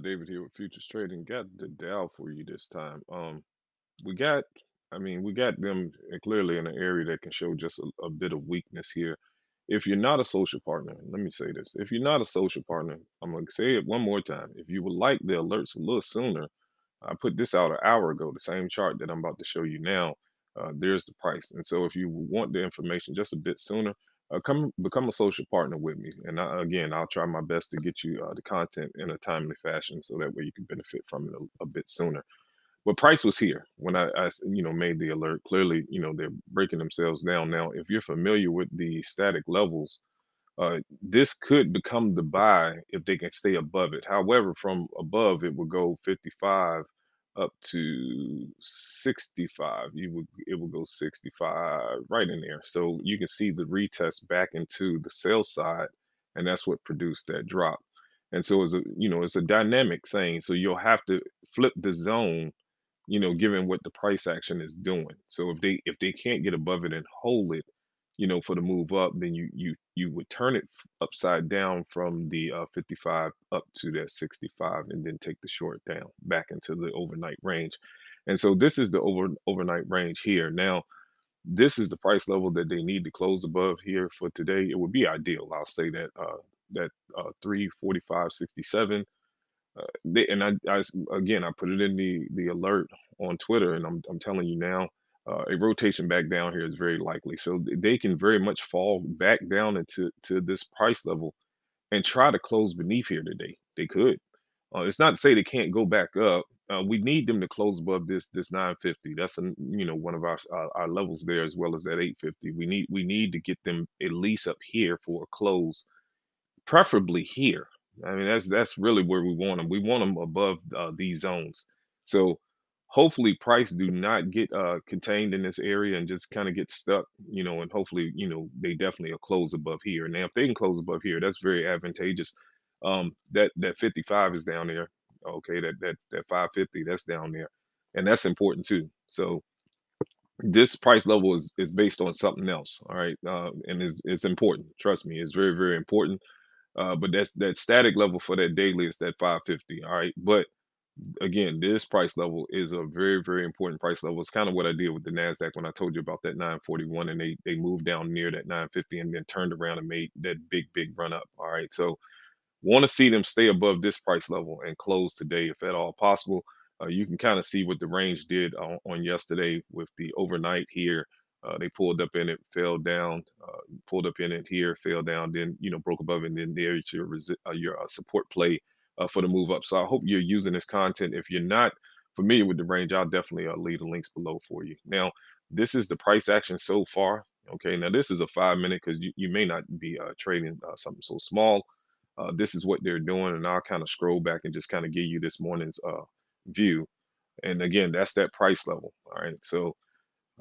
David here with Futures Trading. Got the Dow for you this time. We got, we got them clearly in an area that can show just a bit of weakness here. If you're not a social partner, let me say this. If you're not a social partner, I'm going to say it one more time. If you would like the alerts a little sooner, I put this out an hour ago, the same chart that I'm about to show you now. There's the price. And so if you want the information just a bit sooner, come become a social partner with me. And again, I'll try my best to get you the content in a timely fashion so that way you can benefit from it a bit sooner. But price was here when made the alert. Clearly, they're breaking themselves down now. If you're familiar with the static levels, this could become the buy if they can stay above it. However, from above, it would go 55 up to 65. It would go 65 right in there. So you can see the retest back into the sell side, and that's what produced that drop. And so it's a dynamic thing. So you'll have to flip the zone, given what the price action is doing. So if they can't get above it and hold it, for the move up, then you would turn it upside down from the 55 up to that 65, and then take the short down back into the overnight range. And so this is the overnight range here. Now, this is the price level that they need to close above here for today. It would be ideal. I'll say that 345.67. Again, I put it in the alert on Twitter, and I'm telling you now, a rotation back down here is very likely. So they can very much fall back down into this price level and try to close beneath here today. They could. It's not to say they can't go back up. We need them to close above this 950. That's one of our levels there, as well as that 850. We need to get them at least up here for a close, preferably here. I mean, that's really where we want them. We want them above these zones. So hopefully price do not get contained in this area and just kind of get stuck, and hopefully, they definitely will close above here. Now, if they can close above here, that's very advantageous. That 55 is down there. Okay, that 550, that's down there. And that's important too. So this price level is based on something else. All right. And it's important. Trust me, it's very, very important. But that's that static level for that daily is that 550. All right. But again, this price level is a very, very important price level. It's kind of what I did with the NASDAQ when I told you about that 941, and they moved down near that 950 and then turned around and made that big, big run up. All right. So want to see them stay above this price level and close today if at all possible. You can kind of see what the range did on yesterday with the overnight here. They pulled up in it, fell down, pulled up in it here, fell down, then broke above, and then there's your support play for the move up. So I hope you're using this content. If you're not familiar with the range, I'll definitely leave the links below for you. Now, this is the price action so far. Okay, now this is a 5 minute because you may not be trading something so small. This is what they're doing, and I'll kind of scroll back and just kind of give you this morning's view. And again, that's that price level. All right, so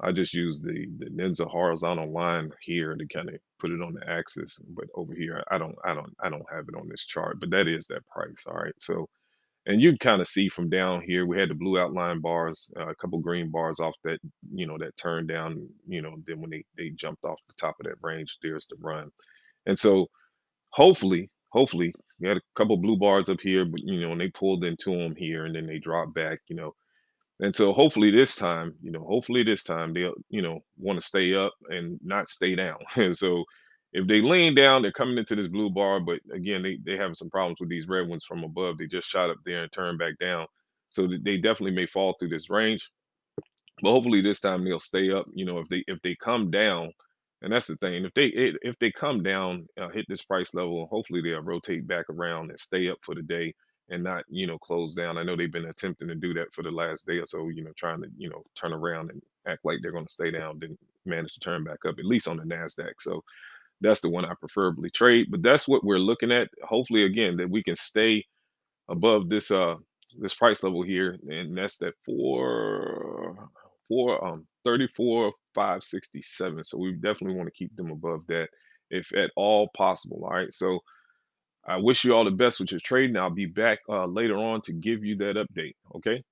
I just use the Ninja horizontal line here to kind of put it on the axis, but over here I don't have it on this chart, but that is that price. All right, so and you can kind of see from down here, we had the blue outline bars, a couple green bars off that, that turned down, then when they jumped off the top of that range, there's the run. And so hopefully, we had a couple blue bars up here, but and they pulled into them here, and then they dropped back, and so hopefully this time they'll, want to stay up and not stay down. And so if they lean down, they're coming into this blue bar, but again, they having some problems with these red ones from above. They just shot up there and turned back down. So they definitely may fall through this range. But hopefully this time they'll stay up. If they come down, and that's the thing. If they come down, hit this price level, hopefully they'll rotate back around and stay up for the day and not close down. I know they've been attempting to do that for the last day or so. Trying to turn around and act like they're going to stay down, then manage to turn back up at least on the Nasdaq. So that's the one I preferably trade. But that's what we're looking at. Hopefully, again, that we can stay above this price level here, and that's that 34 567. So we definitely want to keep them above that if at all possible. All right. So I wish you all the best with your trading. I'll be back later on to give you that update. Okay.